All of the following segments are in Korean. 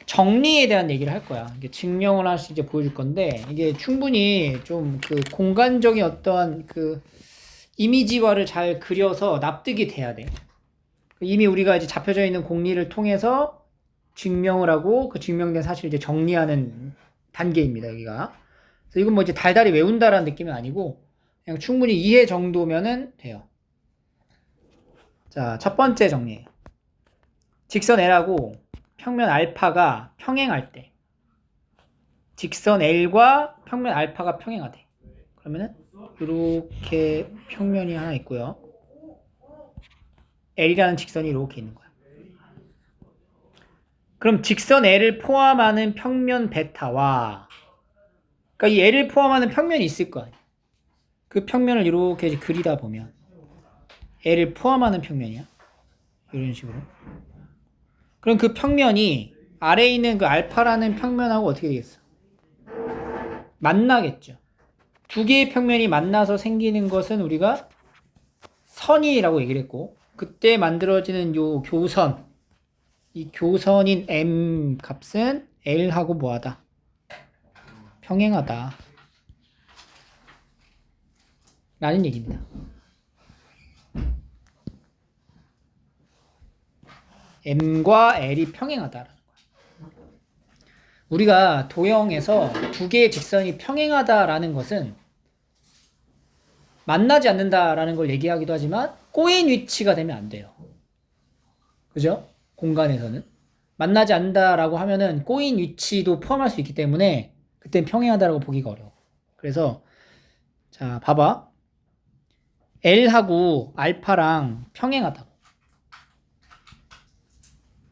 정리에 대한 얘기를 할 거야. 이게 증명을 하나씩 이제 보여줄 건데, 이게 충분히 좀 그 공간적인 어떠한 그 이미지화를 잘 그려서 납득이 돼야 돼. 이미 우리가 이제 잡혀져 있는 공리를 통해서 증명을 하고 그 증명된 사실을 이제 정리하는 단계입니다, 여기가. 그래서 이건 뭐 이제 달달이 외운다라는 느낌은 아니고, 그냥 충분히 이해 정도면은 돼요. 자, 첫 번째 정리예요. 직선 L하고 평면 알파가 평행할 때 직선 L과 평면 알파가 평행하대. 그러면은 이렇게 평면이 하나 있고요. L이라는 직선이 이렇게 있는 거야. 그럼 직선 L을 포함하는 평면 베타와 그러니까 이 L을 포함하는 평면이 있을 거 아니야. 그 평면을 이렇게 그리다 보면 L을 포함하는 평면이야. 이런 식으로. 그럼 그 평면이 아래에 있는 그 알파라는 평면하고 어떻게 되겠어? 만나겠죠. 두 개의 평면이 만나서 생기는 것은 우리가 선이라고 얘기를 했고, 그때 만들어지는 요 교선, 이 교선인 M 값은 L하고 뭐하다? 평행하다. 라는 얘기입니다. M과 L이 평행하다라는 거야. 우리가 도형에서 두 개의 직선이 평행하다라는 것은 만나지 않는다라는 걸 얘기하기도 하지만 꼬인 위치가 되면 안 돼요. 그죠? 공간에서는. 만나지 않는다라고 하면은 꼬인 위치도 포함할 수 있기 때문에 그땐 평행하다라고 보기가 어려워. 그래서 자, 봐봐. L하고 알파랑 평행하다고.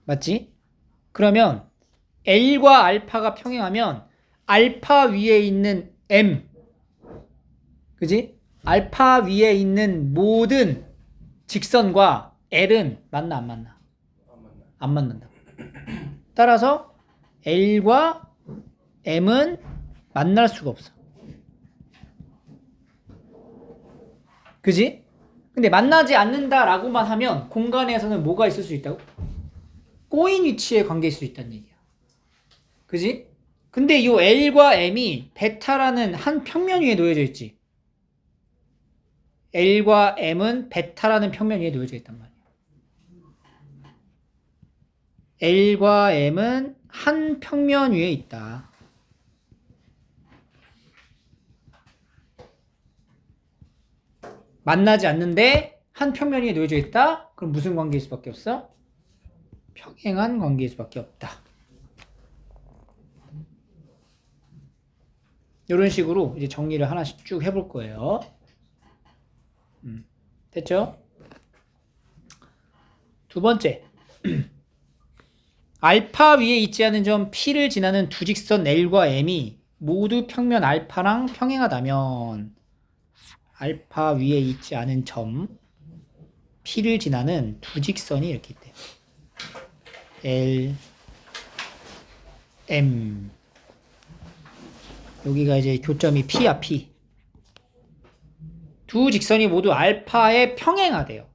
맞지? 그러면 L과 알파가 평행하면 알파 위에 있는 M, 그지? 알파 위에 있는 모든 직선과 L은 만나 안 만나? 안 만난다. 따라서 L과 M은 만날 수가 없어. 그지? 근데 만나지 않는다라고만 하면 공간에서는 뭐가 있을 수 있다고? 꼬인 위치에 관계일 수 있다는 얘기야. 그지? 근데 이 L과 M이 베타라는 한 평면 위에 놓여져 있지. L과 M은 베타라는 평면 위에 놓여져 있단 말이야. L과 M은 한 평면 위에 있다. 만나지 않는데 한 평면 위에 놓여져 있다? 그럼 무슨 관계일 수밖에 없어? 평행한 관계일 수밖에 없다. 이런 식으로 이제 정리를 하나씩 쭉 해볼 거예요. 됐죠? 두 번째. 알파 위에 있지 않은 점 P를 지나는 두 직선 L과 M이 모두 평면 알파랑 평행하다면 알파 위에 있지 않은 점 P를 지나는 두 직선이 이렇게 있대요. L, M. 여기가 이제 교점이 P야, P. 두 직선이 모두 알파에 평행하대요.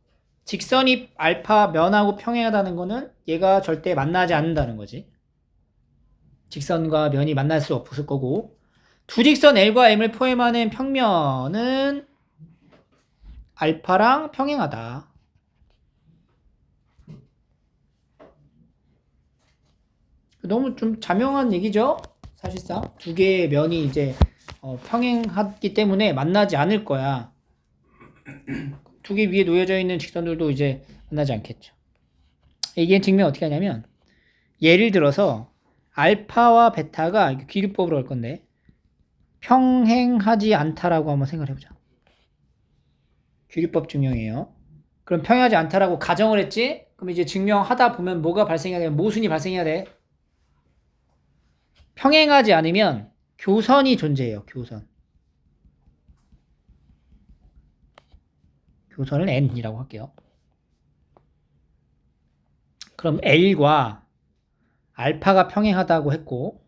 직선이 알파 면하고 평행하다는 거는 얘가 절대 만나지 않는다는 거지. 직선과 면이 만날 수 없을 거고, 두 직선 L과 M을 포함하는 평면은 알파랑 평행하다. 너무 좀 자명한 얘기죠? 사실상 두 개의 면이 이제 평행하기 때문에 만나지 않을 거야. 두 개 위에 놓여져 있는 직선들도 이제 만나지 않겠죠. 이게 증명 어떻게 하냐면 예를 들어서 알파와 베타가 귀류법으로 할 건데 평행하지 않다라고 한번 생각을 해보자. 귀류법 증명이에요. 그럼 평행하지 않다라고 가정을 했지? 그럼 이제 증명하다 보면 뭐가 발생해야 돼? 모순이 발생해야 돼. 평행하지 않으면 교선이 존재해요. 교선. 교선을 N이라고 할게요. 그럼 L과 알파가 평행하다고 했고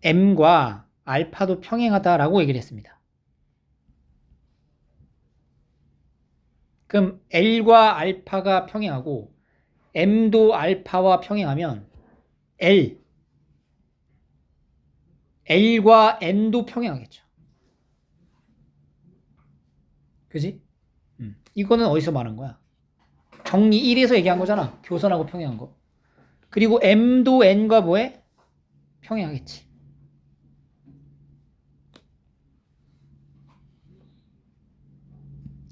M과 알파도 평행하다라고 얘기를 했습니다. 그럼 L과 알파가 평행하고 M도 알파와 평행하면 L과 N도 평행하겠죠. 그지? 이거는 어디서 말한 거야? 정리 1에서 얘기한 거잖아. 교선하고 평행한 거. 그리고 M도 N과 뭐해? 평행하겠지.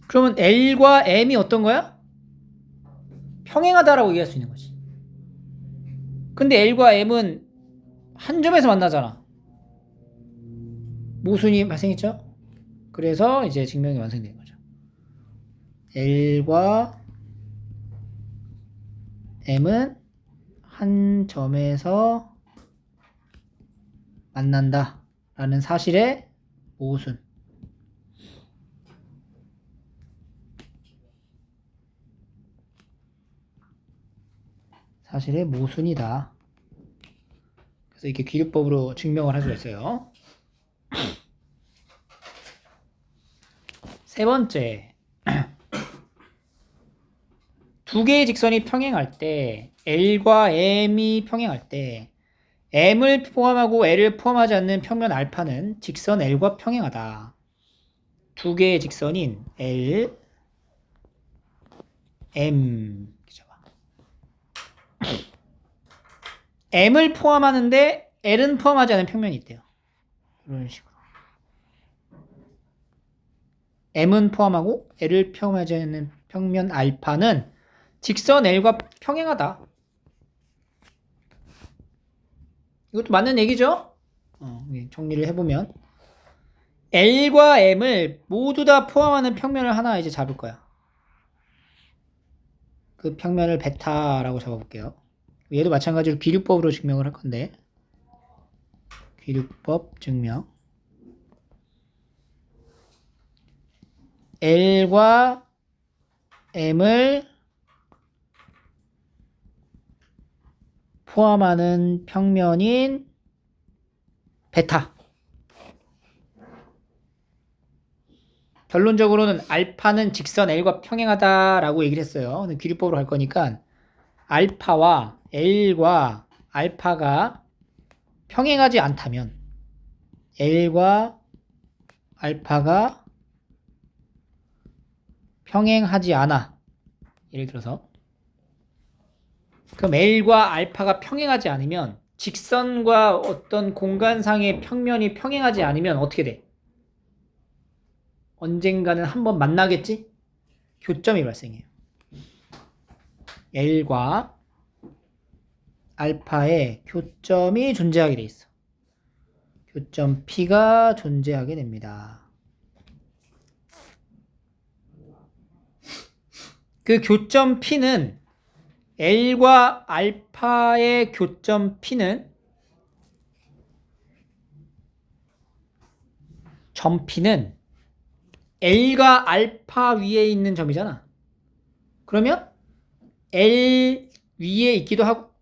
그러면 L과 M이 어떤 거야? 평행하다라고 얘기할 수 있는 거지. 근데 L과 M은 한 점에서 만나잖아. 모순이 발생했죠? 그래서 이제 증명이 완성된 거죠. L과 M은 한 점에서 만난다 라는 사실의 모순. 사실의 모순이다. 그래서 이렇게 귀류법으로 증명을 할 수가 있어요. 세 번째, 두 개의 직선이 평행할 때 L과 M이 평행할 때 M을 포함하고 L을 포함하지 않는 평면 알파는 직선 L과 평행하다. 두 개의 직선인 L, M M을 포함하는데 L은 포함하지 않은 평면이 있대요. 이런 식으로. M은 포함하고 L을 포함하지 않는 평면 알파는 직선 L과 평행하다. 이것도 맞는 얘기죠? 정리를 해보면 L과 M을 모두 다 포함하는 평면을 하나 이제 잡을 거야. 그 평면을 베타라고 잡아볼게요. 얘도 마찬가지로 귀류법으로 증명을 할 건데 귀류법 증명 L과 M을 포함하는 평면인 베타. 결론적으로는 알파는 직선 L과 평행하다라고 얘기를 했어요. 근데 귀류법으로 갈 거니까 알파와 L과 알파가 평행하지 않다면 L과 알파가 평행하지 않아. 예를 들어서 그럼 L과 알파가 평행하지 않으면 직선과 어떤 공간상의 평면이 평행하지 않으면 어떻게 돼? 언젠가는 한번 만나겠지? 교점이 발생해요. L과 알파의 교점이 존재하게 돼 있어. 교점 P가 존재하게 됩니다. 그 교점 P는 L과 알파의 교점 P는 점 P는 L과 알파 위에 있는 점이잖아. 그러면 L 위에 있기도 하고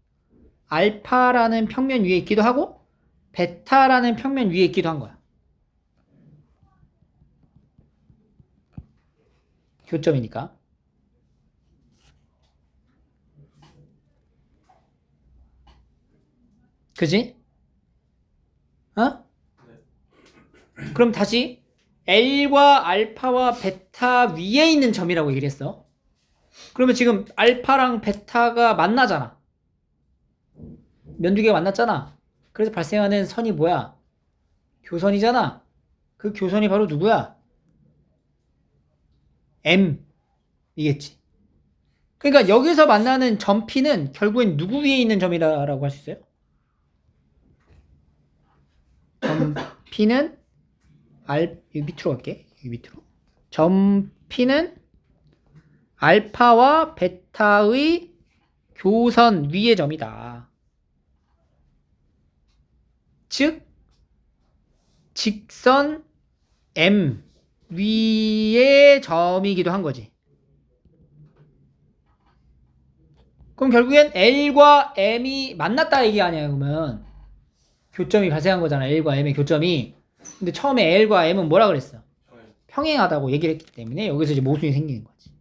알파라는 평면 위에 있기도 하고 베타라는 평면 위에 있기도 한 거야. 교점이니까. 그지? 어? 그럼 다시 L과 알파와 베타 위에 있는 점이라고 얘기를 했어. 그러면 지금 알파랑 베타가 만나잖아. 면 두 개가 만났잖아. 그래서 발생하는 선이 뭐야? 교선이잖아. 그 교선이 바로 누구야? M이겠지. 그러니까 여기서 만나는 점 P는 결국엔 누구 위에 있는 점이라고 할 수 있어요? 점 P는 여기 밑으로 갈게. 여기 밑으로. 점 P는 알파와 베타의 교선 위의 점이다. 즉 직선 M 위의 점이기도 한 거지. 그럼 결국엔 L과 M이 만났다 얘기 아니야. 그러면 교점이 발생한 거잖아. L과 M의 교점이. 근데 처음에 L과 M은 뭐라 그랬어? 평행하다고 얘기를 했기 때문에 여기서 이제 모순이 생기는 거지.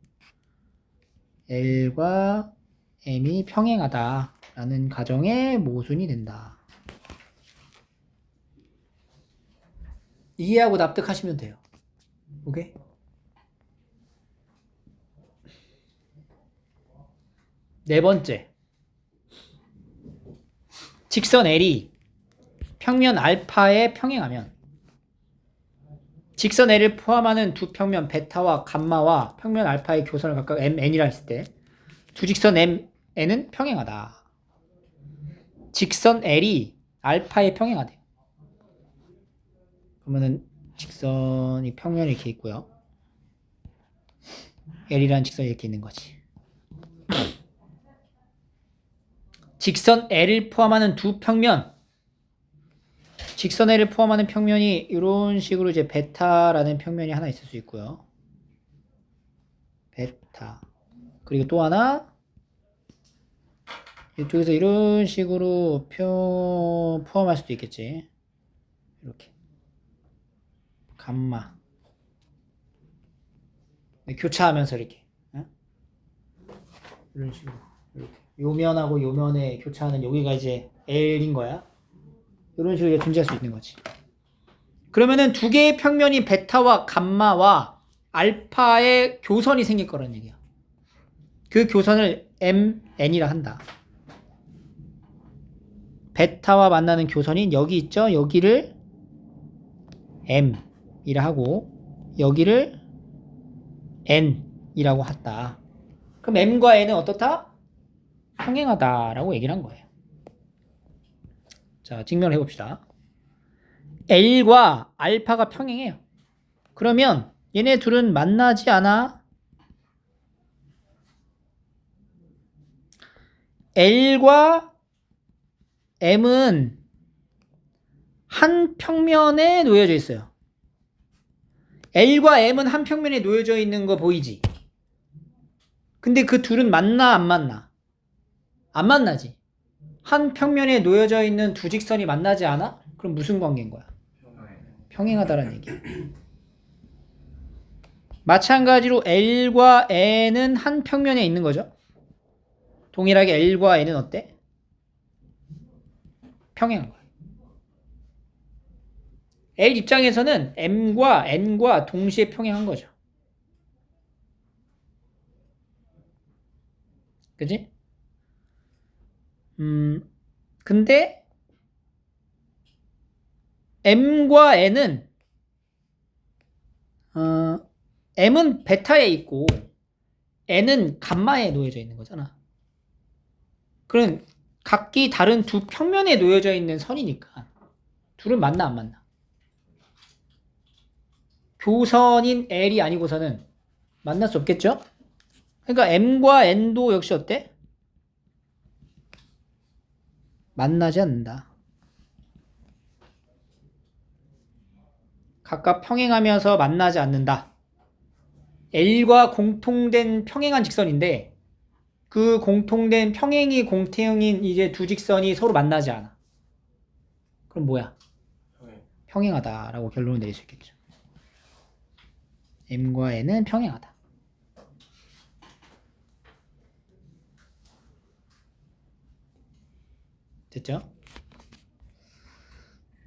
L과 m이 평행하다라는 가정의 모순이 된다. 이해하고 납득하시면 돼요. 오케이? 네 번째. 직선 L이 평면 알파에 평행하면 직선 L을 포함하는 두 평면 베타와 감마와 평면 알파의 교선을 각각 MN이라 했을 때 두 직선 MN은 평행하다. 직선 L이 알파에 평행하대요. 그러면은 직선이 평면에 이렇게 있고요. L이라는 직선이 이렇게 있는 거지. 직선 L을 포함하는 두 평면, 직선 L을 포함하는 평면이 이런 식으로 이제 베타라는 평면이 하나 있을 수 있고요. 베타. 그리고 또 하나 이쪽에서 이런 식으로 포함할 수도 있겠지. 이렇게 감마 교차하면서 이렇게 이런 식으로 이렇게 요면하고 요면에 교차하는 여기가 이제 L인 거야. 이런 식으로 존재할 수 있는 거지. 그러면은 두 개의 평면이 베타와 감마와 알파의 교선이 생길 거라는 얘기야. 그 교선을 MN이라 한다. 베타와 만나는 교선인 여기 있죠? 여기를 M이라 하고 여기를 N이라고 했다. 그럼 M과 N은 어떻다? 평행하다라고 얘기를 한 거예요. 자, 증명을 해봅시다. L과 알파가 평행해요. 그러면 얘네 둘은 만나지 않아? L과 M은 한 평면에 놓여져 있어요. L과 M은 한 평면에 놓여져 있는 거 보이지? 근데 그 둘은 만나 안 만나? 안 만나지. 한 평면에 놓여져 있는 두 직선이 만나지 않아? 그럼 무슨 관계인 거야? 평행하다라는 얘기야. 마찬가지로 L과 N은 한 평면에 있는 거죠. 동일하게 L과 N은 어때? 평행한 거야. L 입장에서는 M과 N과 동시에 평행한 거죠. 그지? 근데 M과 N은 M은 베타에 있고 N은 감마에 놓여져 있는 거잖아. 그럼 각기 다른 두 평면에 놓여져 있는 선이니까 둘은 만나 안 만나? 교선인 L이 아니고서는 만날 수 없겠죠? 그러니까 M과 N도 역시 어때? 만나지 않는다. 각각 평행하면서 만나지 않는다. L과 공통된 평행한 직선인데 그 공통된 평행이 공태형인 이제 두 직선이 서로 만나지 않아. 그럼 뭐야? 평행하다라고 결론을 내릴 수 있겠죠. M과 N은 평행하다. 됐죠?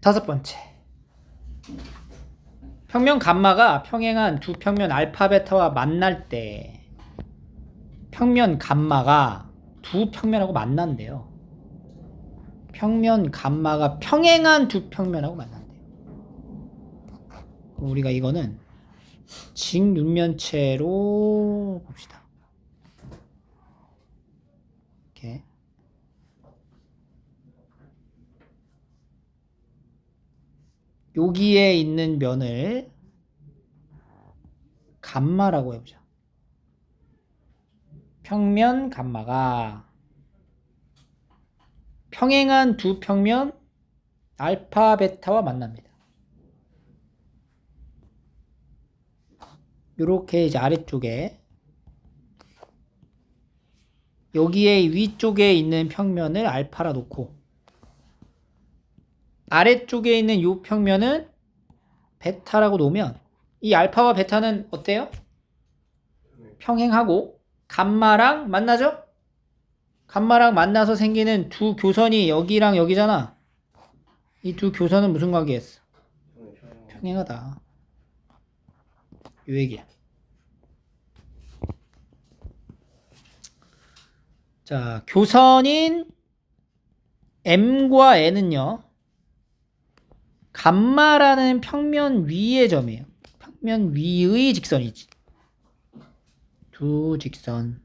다섯 번째. 평면 감마가 평행한 두 평면 알파 베타와 만날 때 평면 감마가 두 평면하고 만난대요. 평면 감마가 평행한 두 평면하고 만난대요. 그럼 우리가 이거는 직육면체로 봅시다. 이렇게 여기에 있는 면을 감마라고 해보자. 평면 감마가 평행한 두 평면 알파 베타와 만납니다. 이렇게 이제 아래쪽에 여기에 위쪽에 있는 평면을 알파라 놓고 아래쪽에 있는 이 평면은 베타라고 놓으면 이 알파와 베타는 어때요? 평행하고 감마랑 만나죠? 감마랑 만나서 생기는 두 교선이 여기랑 여기잖아. 이 두 교선은 무슨 관계였어? 평행하다. 요 얘기야. 자, 교선인 M과 N은요. 감마라는 평면 위의 점이에요. 평면 위의 직선이지. 두 직선.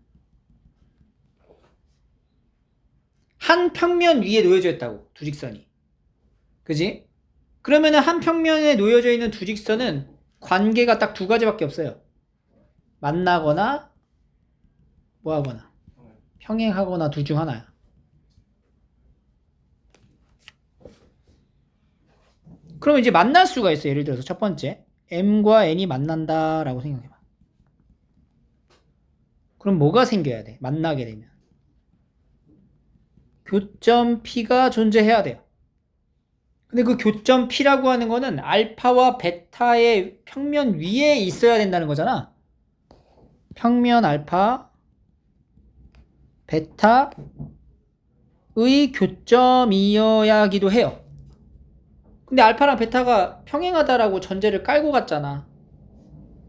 한 평면 위에 놓여져 있다고. 두 직선이. 그지? 그러면은 한 평면에 놓여져 있는 두 직선은 관계가 딱 두 가지밖에 없어요. 만나거나 뭐 하거나 평행하거나 둘 중 하나야. 그러면 이제 만날 수가 있어. 예를 들어서 첫 번째 M과 N이 만난다라고 생각해봐. 그럼 뭐가 생겨야 돼? 만나게 되면 교점 P가 존재해야 돼요. 근데 그 교점 P라고 하는 거는 알파와 베타의 평면 위에 있어야 된다는 거잖아. 평면 알파, 베타의 교점이어야 하기도 해요. 근데 알파랑 베타가 평행하다라고 전제를 깔고 갔잖아.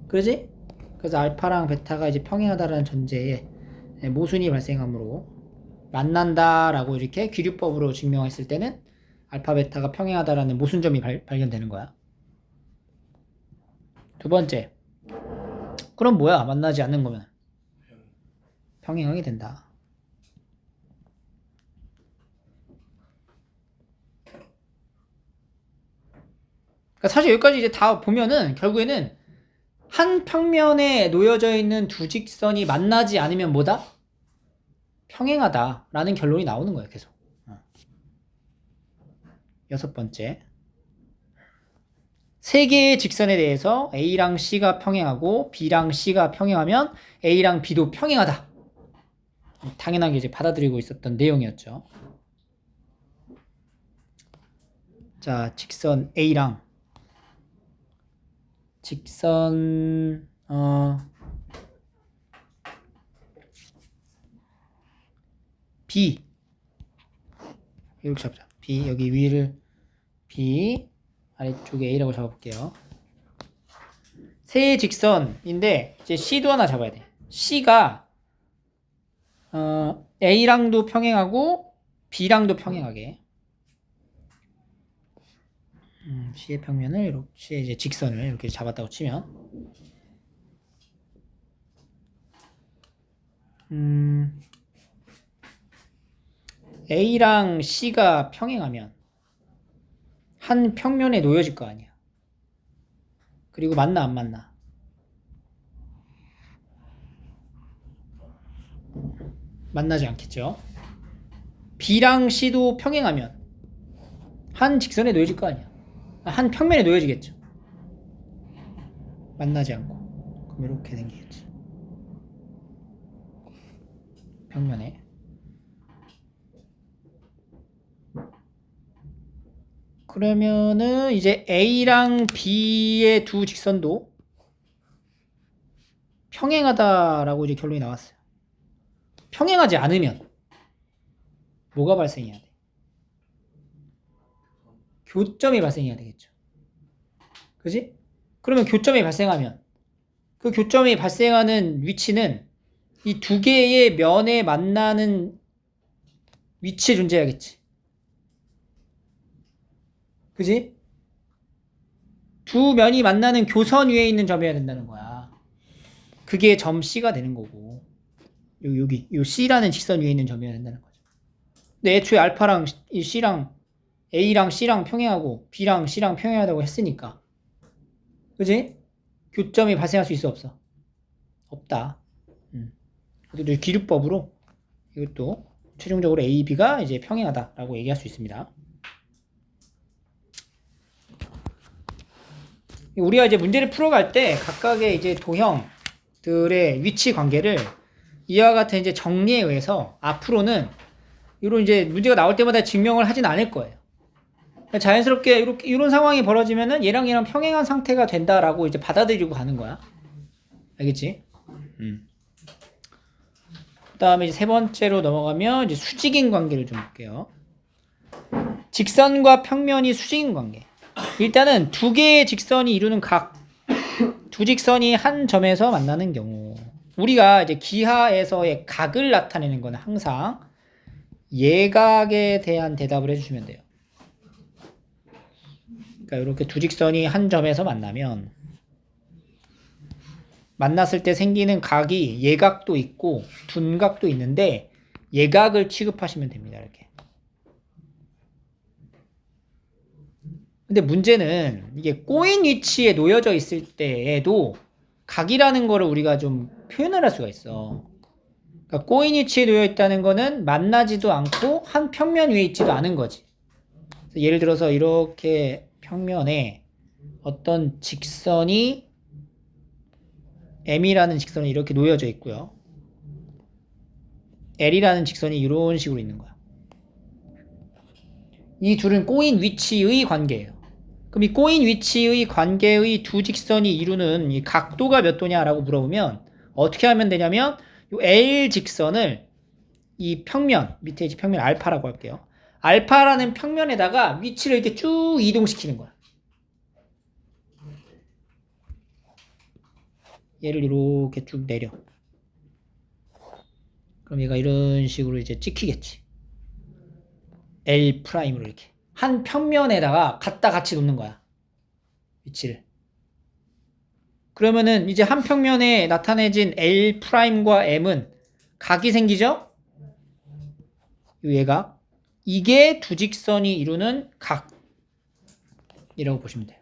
그러지? 그래서 알파랑 베타가 이제 평행하다라는 전제에 모순이 발생하므로 만난다라고 이렇게 귀류법으로 증명했을 때는 알파 베타가 평행하다라는 모순점이 발견되는 거야. 두 번째. 그럼 뭐야? 만나지 않는 거면 평행하게 된다. 그러니까 사실 여기까지 이제 다 보면은 결국에는 한 평면에 놓여져 있는 두 직선이 만나지 않으면 뭐다? 평행하다라는 결론이 나오는 거예요, 계속. 여섯 번째. 세 개의 직선에 대해서 A랑 C가 평행하고 B랑 C가 평행하면 A랑 B도 평행하다. 당연하게 이제 받아들이고 있었던 내용이었죠. 자, 직선 A랑 직선 B 이렇게 잡자. B 여기 위를 B 아래쪽에 A라고 잡아볼게요. 세 직선인데 이제 C도 하나 잡아야 돼. C가 A랑도 평행하고 B랑도 평행하게. C의 평면을 이렇게 C의 이제 직선을 이렇게 잡았다고 치면 A랑 C가 평행하면 한 평면에 놓여질 거 아니야. 그리고 만나 안 만나? 만나지 않겠죠. B랑 C도 평행하면 한 직선에 놓여질 거 아니야. 한 평면에 놓여지겠죠. 만나지 않고. 그럼 이렇게 생기겠지. 평면에. 그러면은 이제 A랑 B의 두 직선도 평행하다라고 이제 결론이 나왔어요. 평행하지 않으면 뭐가 발생해야 돼? 교점이 발생해야 되겠죠. 그지? 그러면 교점이 발생하면 그 교점이 발생하는 위치는 이 두 개의 면에 만나는 위치에 존재해야겠지. 그지? 두 면이 만나는 교선 위에 있는 점이어야 된다는 거야. 그게 점 C가 되는 거고 여기 요 C라는 직선 위에 있는 점이어야 된다는 거죠. 근데 애초에 알파랑 이 C랑 A랑 C랑 평행하고 B랑 C랑 평행하다고 했으니까 그지? 교점이 발생할 수 있어 없어? 없다. 그래도 기류법으로 이것도 최종적으로 A, B가 이제 평행하다라고 얘기할 수 있습니다. 우리가 이제 문제를 풀어갈 때 각각의 이제 도형들의 위치 관계를 이와 같은 이제 정리에 의해서 앞으로는 이런 이제 문제가 나올 때마다 증명을 하진 않을 거예요. 자연스럽게 이렇게 이런 상황이 벌어지면은 얘랑 얘랑 평행한 상태가 된다라고 이제 받아들이고 가는 거야. 알겠지? 다음에 이제 세 번째로 넘어가면 이제 수직인 관계를 좀 볼게요. 직선과 평면이 수직인 관계. 일단은 두 개의 직선이 이루는 각, 두 직선이 한 점에서 만나는 경우, 우리가 이제 기하에서의 각을 나타내는 건 항상 예각에 대한 대답을 해주시면 돼요. 그러니까 이렇게 두 직선이 한 점에서 만나면 만났을 때 생기는 각이 예각도 있고 둔각도 있는데 예각을 취급하시면 됩니다. 이렇게. 근데 문제는 이게 꼬인 위치에 놓여져 있을 때에도 각이라는 거를 우리가 좀 표현을 할 수가 있어. 그러니까 꼬인 위치에 놓여 있다는 거는 만나지도 않고 한 평면 위에 있지도 않은 거지. 예를 들어서 이렇게 평면에 어떤 직선이 M이라는 직선이 이렇게 놓여져 있고요. L이라는 직선이 이런 식으로 있는 거야. 이 둘은 꼬인 위치의 관계예요. 그럼 이 꼬인 위치의 관계의 두 직선이 이루는 이 각도가 몇 도냐라고 물어보면 어떻게 하면 되냐면 이 L 직선을 이 평면, 밑에 이제 평면 알파라고 할게요. 알파라는 평면에다가 위치를 이렇게 쭉 이동시키는 거야. 얘를 이렇게 쭉 내려. 그럼 얘가 이런 식으로 이제 찍히겠지. L 프라임으로 이렇게. 한 평면에다가 갖다 같이 놓는 거야. 위치를. 그러면은 이제 한 평면에 나타내진 L 프라임과 M은 각이 생기죠? 얘가. 이게 두 직선이 이루는 각이라고 보시면 돼요.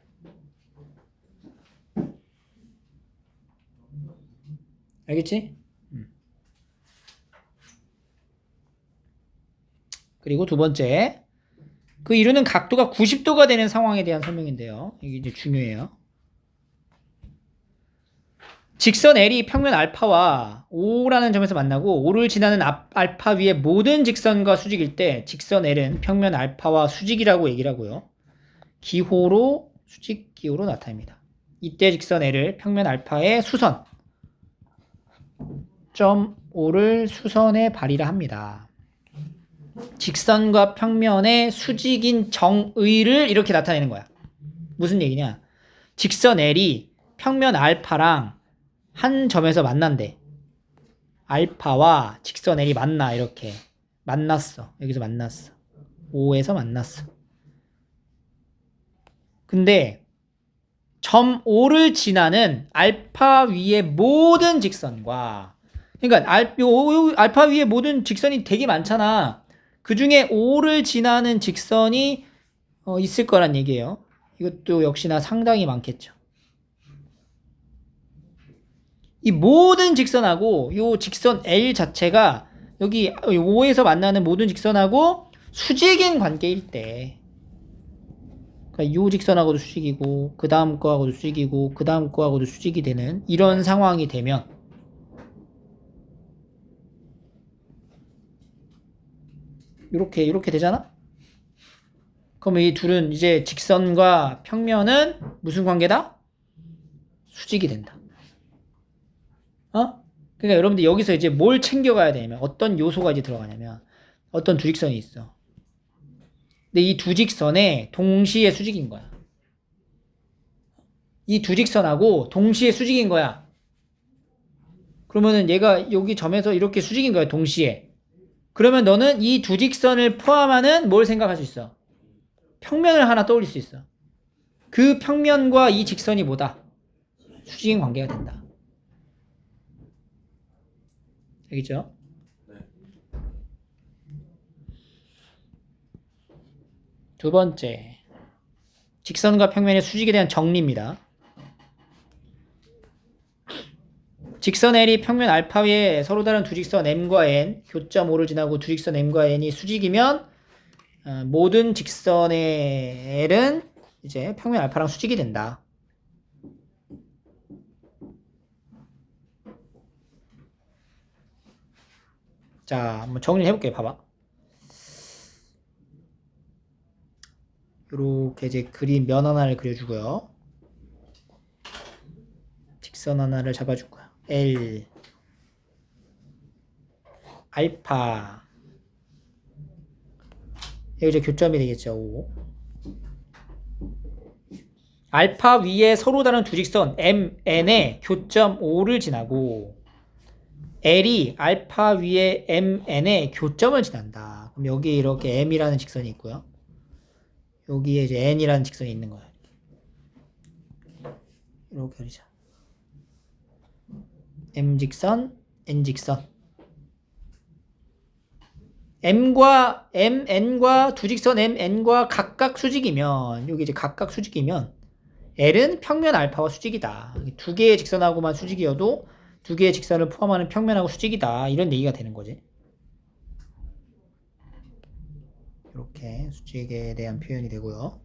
알겠지? 그리고 두 번째, 그 이루는 각도가 90도가 되는 상황에 대한 설명인데요. 이게 이제 중요해요. 직선 L이 평면 알파와 O라는 점에서 만나고 O를 지나는 알파 위의 모든 직선과 수직일 때 직선 L은 평면 알파와 수직이라고 얘기를 하고요. 기호로 수직 기호로 나타냅니다. 이때 직선 L을 평면 알파의 수선 점 O를 수선의 발이라 합니다. 직선과 평면의 수직인 정의를 이렇게 나타내는 거야. 무슨 얘기냐? 직선 L이 평면 알파랑 한 점에서 만난대. 알파와 직선 L이 만나. 이렇게 만났어. 여기서 만났어. O에서 만났어. 근데 점 O를 지나는 알파 위의 모든 직선과, 그러니까 알파 위의 모든 직선이 되게 많잖아. 그 중에 O를 지나는 직선이 있을 거란 얘기예요. 이것도 역시나 상당히 많겠죠. 이 모든 직선하고 요 직선 L 자체가 여기 O에서 만나는 모든 직선하고 수직인 관계일 때, 그러니까 요 직선하고도 수직이고 그 다음 거하고도 수직이고 그 다음 거하고도 수직이 되는 이런 상황이 되면 이렇게 되잖아? 그러면 이 둘은 이제 직선과 평면은 무슨 관계다? 수직이 된다. 그러니까 여러분들 여기서 이제 뭘 챙겨가야 되냐면 어떤 요소가 이제 들어가냐면 어떤 두 직선이 있어. 근데 이 두 직선에 동시에 수직인 거야. 이 두 직선하고 동시에 수직인 거야. 그러면은 얘가 여기 점에서 이렇게 수직인 거야, 동시에. 그러면 너는 이 두 직선을 포함하는 뭘 생각할 수 있어? 평면을 하나 떠올릴 수 있어. 그 평면과 이 직선이 뭐다? 수직인 관계가 된다. 알겠죠? 네. 두 번째, 직선과 평면의 수직에 대한 정리입니다. 직선 L이 평면 알파 위에 서로 다른 두 직선 M과 N, 교점 O를 지나고 두 직선 M과 N이 수직이면 모든 직선의 L은 이제 평면 알파랑 수직이 된다. 자, 한번 정리를 해볼게요. 봐봐. 이렇게 이제 그림 면 하나를 그려주고요. 직선 하나를 잡아줄 거야. L 알파. 여기 이제 교점이 되겠죠. O. 알파 위에 서로 다른 두 직선 MN의 교점 O를 지나고 L이 알파 위에 MN의 교점을 지난다. 그럼 여기 이렇게 M이라는 직선이 있고요. 여기에 이제 N이라는 직선이 있는 거예요. 이렇게 그리자. M 직선, N 직선. MN과 두 직선 MN과 각각 수직이면, 여기 이제 각각 수직이면, L은 평면 알파와 수직이다. 두 개의 직선하고만 수직이어도 두 개의 직선을 포함하는 평면하고 수직이다. 이런 얘기가 되는 거지. 이렇게 수직에 대한 표현이 되고요.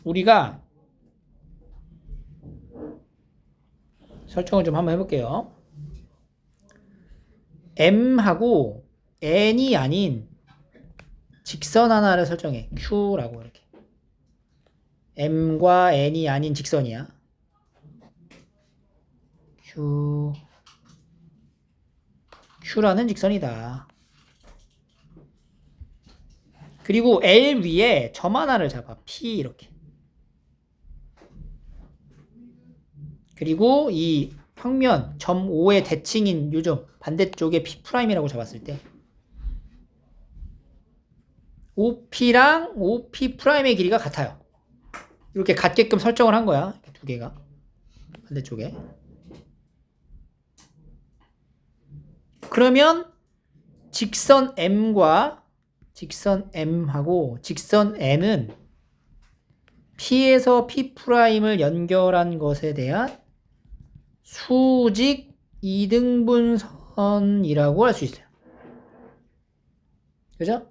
우리가 설정을 좀 한번 해볼게요. M하고 N이 아닌 직선 하나를 설정해. Q라고 이렇게. M과 N이 아닌 직선이야. Q라는 직선이다. 그리고 L 위에 점 하나를 잡아. P 이렇게. 그리고 이 평면 점 O의 대칭인 요점 반대쪽에 P'이라고 잡았을 때 OP랑 OP'의 길이가 같아요. 이렇게 같게끔 설정을 한 거야. 두 개가 반대쪽에. 그러면 직선 M하고 직선 N은 P에서 P'을 연결한 것에 대한 수직 이등분선이라고 할 수 있어요. 그죠?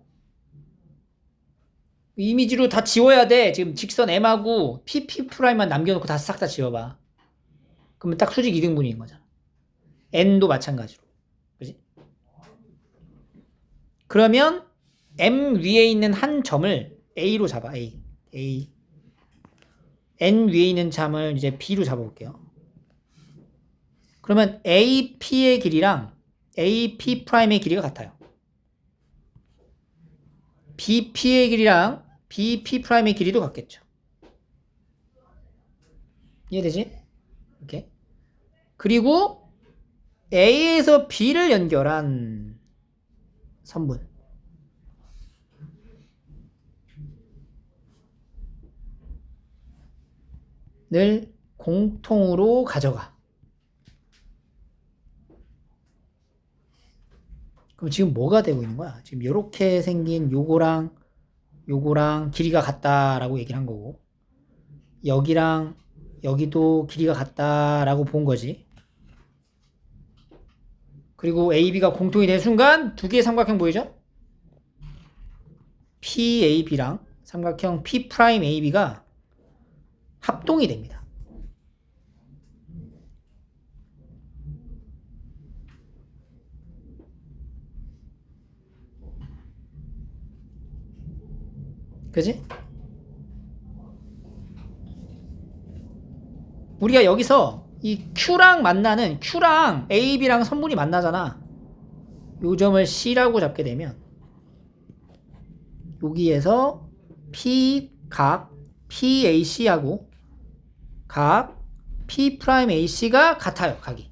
이미지로 다 지워야 돼. 지금 직선 M하고 P'만 남겨놓고 다 싹 다 지워봐. 그러면 딱 수직 이등분인 거잖아. N도 마찬가지로. 그지? 그러면 M 위에 있는 한 점을 A로 잡아. A. N 위에 있는 점을 이제 B로 잡아볼게요. 그러면 AP의 길이랑 AP'의 길이가 같아요. BP의 길이랑 BP'의 길이도 같겠죠. 이해되지? 이렇게. 그리고 A에서 B를 연결한 선분을 공통으로 가져가. 그럼 지금 뭐가 되고 있는 거야? 지금 이렇게 생긴 요거랑 길이가 같다라고 얘기를 한 거고, 여기랑 여기도 길이가 같다라고 본 거지. 그리고 AB가 공통이 된 순간 두 개의 삼각형 보이죠? PAB랑 삼각형 P'AB가 합동이 됩니다. 그지? 우리가 여기서 이 Q랑 AB랑 선분이 만나잖아. 요 점을 C라고 잡게 되면 여기에서 각 PAC하고 각 P'AC가 같아요. 각이.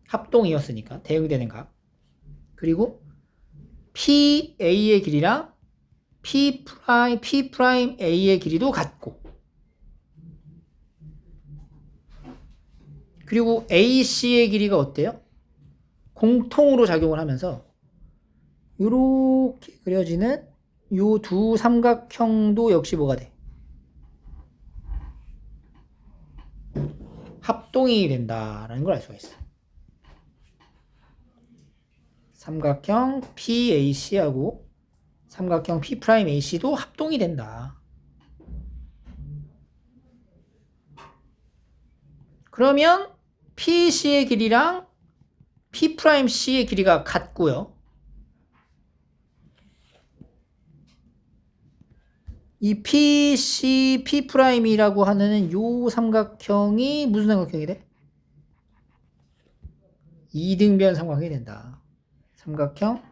합동이었으니까 대응되는 각. 그리고 PA의 길이랑 P'A의 길이도 같고, 그리고 AC의 길이가 어때요? 공통으로 작용을 하면서 이렇게 그려지는 요 두 삼각형도 역시 뭐가 돼? 합동이 된다라는 걸 알 수가 있어. 삼각형 PAC하고 삼각형 P'AC도 합동이 된다. 그러면 PC의 길이랑 P'C의 길이가 같고요. 이 PC P'이라고 하는 요 삼각형이 무슨 삼각형이 돼? 이등변 삼각형이 된다. 삼각형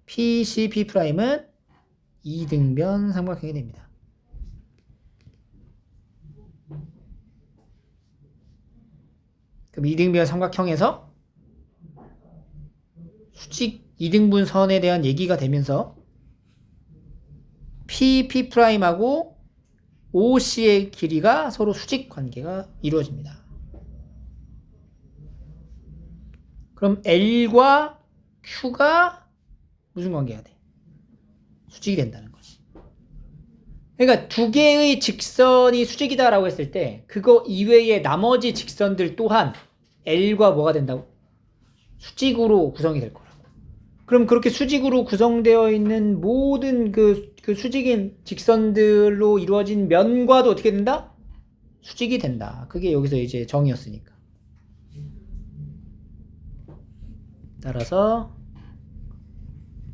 PC P'은 이등변 삼각형이 됩니다. 그럼 이등변 삼각형에서 수직 이등분선에 대한 얘기가 되면서 P'하고 OC의 길이가 서로 수직 관계가 이루어집니다. 그럼 L과 Q가 무슨 관계가 돼? 수직이 된다는 거지. 그러니까 두 개의 직선이 수직이다라고 했을 때 그거 이외의 나머지 직선들 또한 L과 뭐가 된다고? 수직으로 구성이 될 거라고. 그럼 그렇게 수직으로 구성되어 있는 모든 그 수직인 직선들로 이루어진 면과도 어떻게 된다? 수직이 된다. 그게 여기서 이제 정의였으니까. 따라서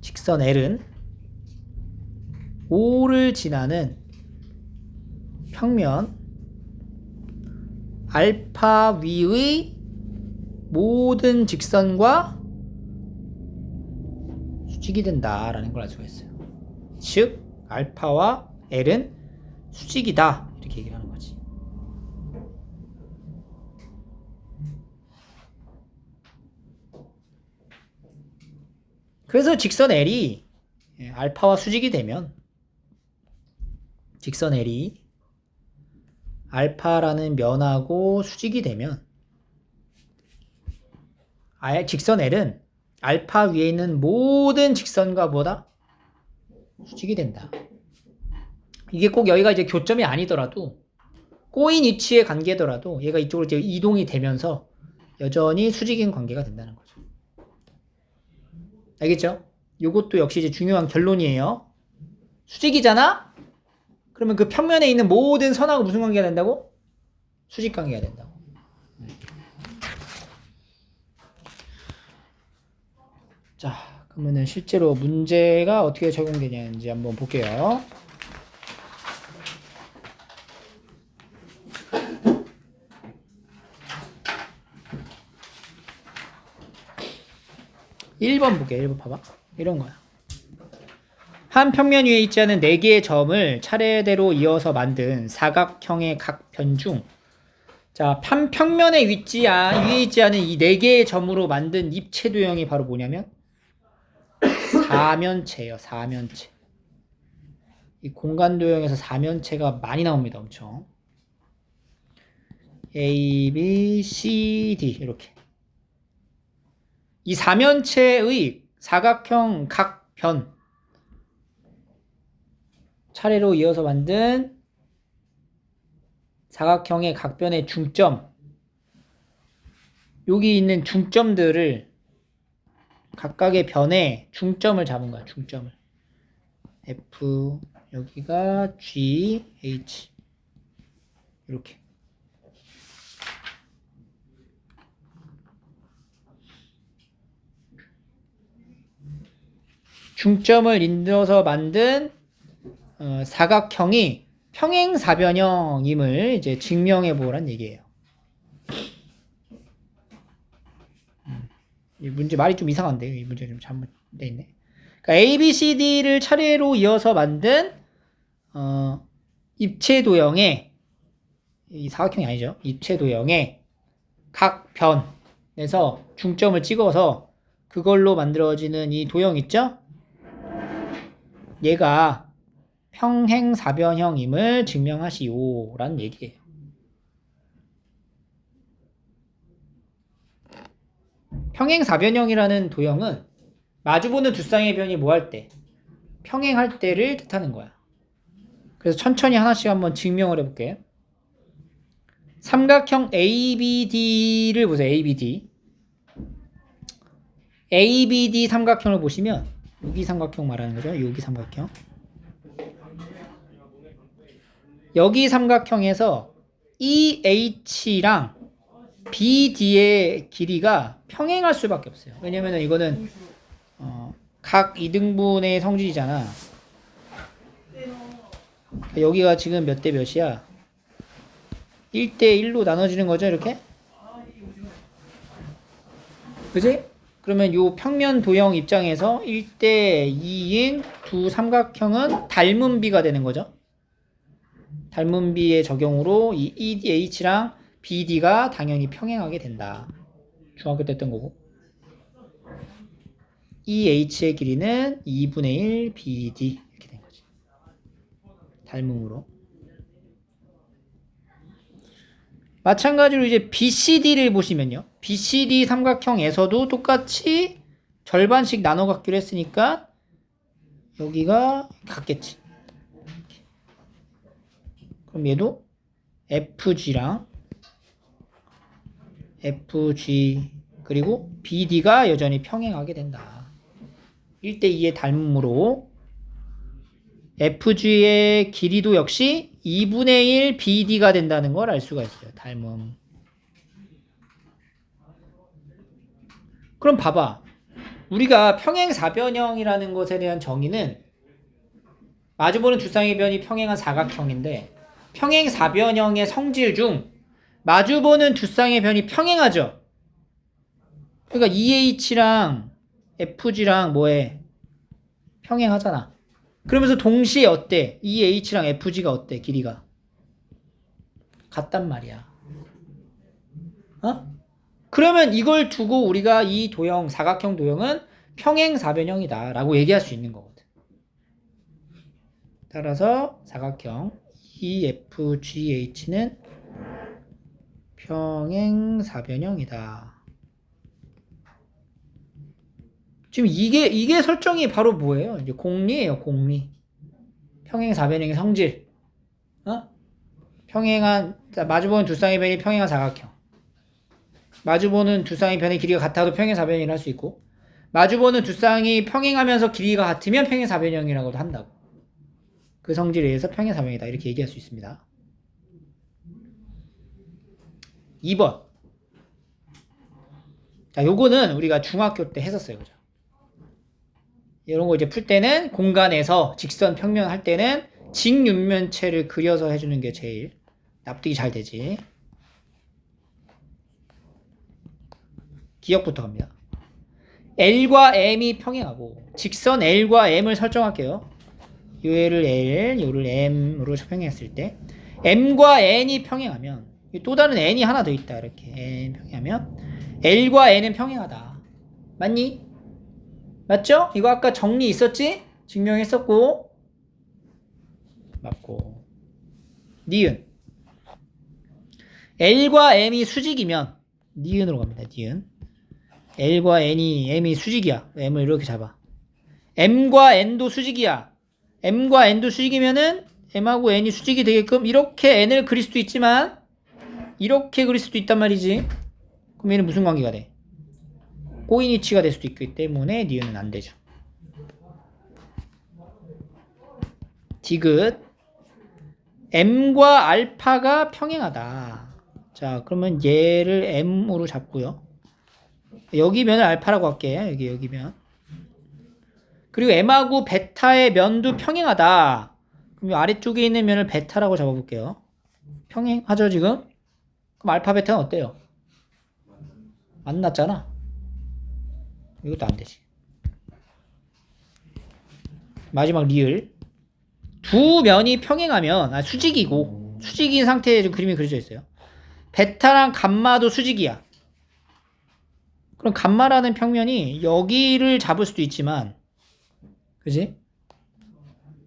직선 L은 O를 지나는 평면 알파 위의 모든 직선과 수직이 된다라는 걸 알 수가 있어요. 즉 알파와 L은 수직이다 이렇게 얘기를 하는 거지. 그래서 직선 L이 알파와 수직이 되면 직선 L이 알파라는 면하고 수직이 되면 직선 L은 알파 위에 있는 모든 직선과 뭐다? 수직이 된다. 이게 꼭 여기가 이제 교점이 아니더라도 꼬인 위치의 관계더라도 얘가 이쪽으로 이제 이동이 되면서 여전히 수직인 관계가 된다는 거죠. 알겠죠? 이것도 역시 이제 중요한 결론이에요. 수직이잖아? 그러면 그 평면에 있는 모든 선하고 무슨 관계가 된다고? 수직 관계가 된다고. 자, 그러면은 실제로 문제가 어떻게 적용되냐는지 한번 볼게요. (1번) 볼게요. 1번 봐봐. 이런 거야. 한 평면 위에 있지 않은 4개의 점을 차례대로 이어서 만든 사각형의 각 편 중, 자, 한 평면에 위에 있지 않은 이 4개의 점으로 만든 입체 도형이 바로 뭐냐면 사면체예요. 사면체. 이 공간 도형에서 사면체가 많이 나옵니다. 엄청. A, B, C, D 이렇게. 이 사면체의 사각형 각 편 차례로 이어서 만든 사각형의 각변의 중점, 여기 있는 중점들을 각각의 변에 중점을 잡은 거야. 중점을 F, 여기가 G, H 이렇게. 중점을 인도서 만든 사각형이 평행사변형임을 이제 증명해 보란 얘기예요. 이 문제 말이 좀 이상한데요. 이 문제 좀 잘못돼 있네. 그러니까 A, B, C, D를 차례로 이어서 만든 입체 도형의, 이 사각형이 아니죠. 입체 도형의 각 변에서 중점을 찍어서 그걸로 만들어지는 이 도형 있죠? 얘가 평행사변형임을 증명하시오라는 얘기예요. 평행사변형이라는 도형은 마주보는 두 쌍의 변이 뭐 할 때? 평행할 때를 뜻하는 거야. 그래서 천천히 하나씩 한번 증명을 해볼게요. 삼각형 ABD를 보세요. ABD. ABD 삼각형을 보시면 여기 삼각형 말하는 거죠. 여기 삼각형. 여기 삼각형에서 EH랑 BD의 길이가 평행할 수밖에 없어요. 왜냐면 이거는 각 이등분의 성질이잖아. 여기가 지금 몇 대 몇이야? 1대 1로 나눠지는 거죠, 이렇게? 그지? 그러면 요 평면 도형 입장에서 1대 2인 두 삼각형은 닮은 비가 되는 거죠. 닮은 비의 적용으로 이 EDH랑 BD가 당연히 평행하게 된다. 중학교 때 했던 거고. EH의 길이는 2분의 1 BD 이렇게 된 거지. 닮음으로. 마찬가지로 이제 BCD를 보시면요. BCD 삼각형에서도 똑같이 절반씩 나눠 갖기로 했으니까 여기가 같겠지. 그럼 얘도 FG랑 FG 그리고 BD가 여전히 평행하게 된다. 1대2의 닮음으로 FG의 길이도 역시 2분의 1 BD가 된다는 걸 알 수가 있어요. 닮음. 그럼 봐봐. 우리가 평행사변형이라는 것에 대한 정의는 마주보는 두 쌍의 변이 평행한 사각형인데 평행사변형의 성질 중 마주보는 두 쌍의 변이 평행하죠. 그러니까 EH랑 FG랑 뭐해? 평행하잖아. 그러면서 동시에 어때? EH랑 FG가 어때? 길이가 같단 말이야. 어? 그러면 이걸 두고 우리가 이 도형, 사각형 도형은 평행사변형이다 라고 얘기할 수 있는 거거든. 따라서 사각형 EFGH는 평행사변형이다. 지금 이게 설정이 바로 뭐예요? 이제 공리예요, 공리. 평행사변형의 성질. 평행한, 마주보는 두 쌍의 변이 평행한 사각형. 마주보는 두 쌍의 변의 길이가 같아도 평행사변형이라 할 수 있고, 마주보는 두 쌍이 평행하면서 길이가 같으면 평행사변형이라고도 한다고. 그 성질에 의해서 평행사변형이다. 이렇게 얘기할 수 있습니다. 2번. 자, 요거는 우리가 중학교 때 했었어요. 그죠? 이런 거 이제 풀 때는 공간에서 직선 평면 할 때는 직육면체를 그려서 해주는 게 제일 납득이 잘 되지. 기억부터 갑니다. L과 M이 평행하고 직선 L과 M을 설정할게요. 요를 L, 요를 M으로 평행했을 때 M과 N이 평행하면 또 다른 N이 하나 더 있다. 이렇게 N 평행하면 L과 N은 평행하다. 맞니? 맞죠? 이거 아까 정리 있었지? 증명했었고 맞고 니은 L과 M이 수직이면 니은으로 갑니다. 니은 L과 M이 수직이야. M을 이렇게 잡아. M과 N도 수직이야. M과 N도 수직이면은 M하고 N이 수직이 되게끔 이렇게 N을 그릴 수도 있지만 이렇게 그릴 수도 있단 말이지. 그럼 얘는 무슨 관계가 돼? 꼬인위치가 될 수도 있기 때문에 니은은 안 되죠. 디귿 M과 알파가 평행하다. 자, 그러면 얘를 M으로 잡고요. 여기 면을 알파라고 할게. 여기 면. 그리고 M하고 베타의 면도 평행하다. 그럼 아래쪽에 있는 면을 베타라고 잡아볼게요. 평행하죠, 지금? 그럼 알파 베타는 어때요? 만났잖아. 이것도 안 되지. 마지막 리을. 두 면이 평행하면 수직이고 수직인 상태에 좀 그림이 그려져 있어요. 베타랑 감마도 수직이야. 그럼 감마라는 평면이 여기를 잡을 수도 있지만 그지?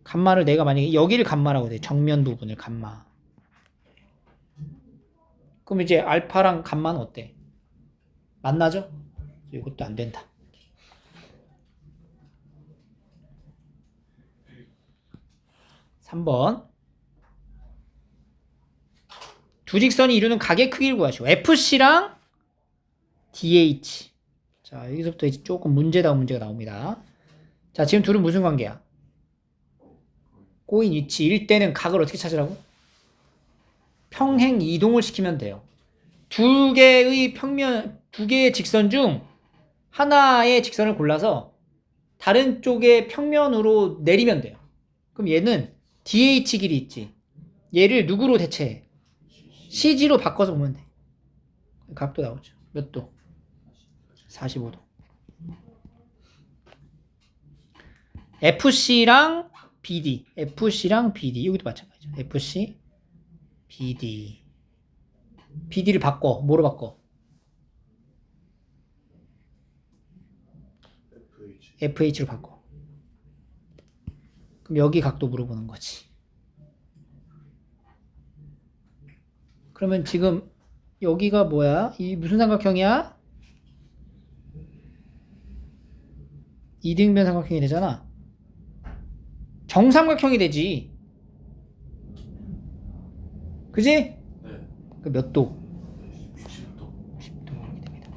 감마를 내가 만약에 여기를 감마라고 돼. 정면 부분을 감마. 그럼 이제 알파랑 감마는 어때? 만나죠? 이것도 안 된다. (3번) 두 직선이 이루는 각의 크기를 구하시오. FC랑 DH. 자, 여기서부터 이제 조금 문제가 나옵니다. 자, 지금 둘은 무슨 관계야? 꼬인 위치일 때는 각을 어떻게 찾으라고? 평행 이동을 시키면 돼요. 두 개의 직선 중 하나의 직선을 골라서 다른 쪽의 평면으로 내리면 돼요. 그럼 얘는 DH 길이 있지. 얘를 누구로 대체해? CG로 바꿔서 보면 돼. 각도 나오죠. 몇 도? 45도. FC랑 BD. FC랑 BD. 여기도 마찬가지죠. FC, BD. BD를 바꿔. 뭐로 바꿔? FH로 바꿔. 그럼 여기 각도 물어보는 거지. 그러면 지금 여기가 뭐야? 이 무슨 삼각형이야? 이등변 삼각형이 되잖아. 정삼각형이 되지. 그지? 네. 그 몇 도? 60도. 10도 됩니다.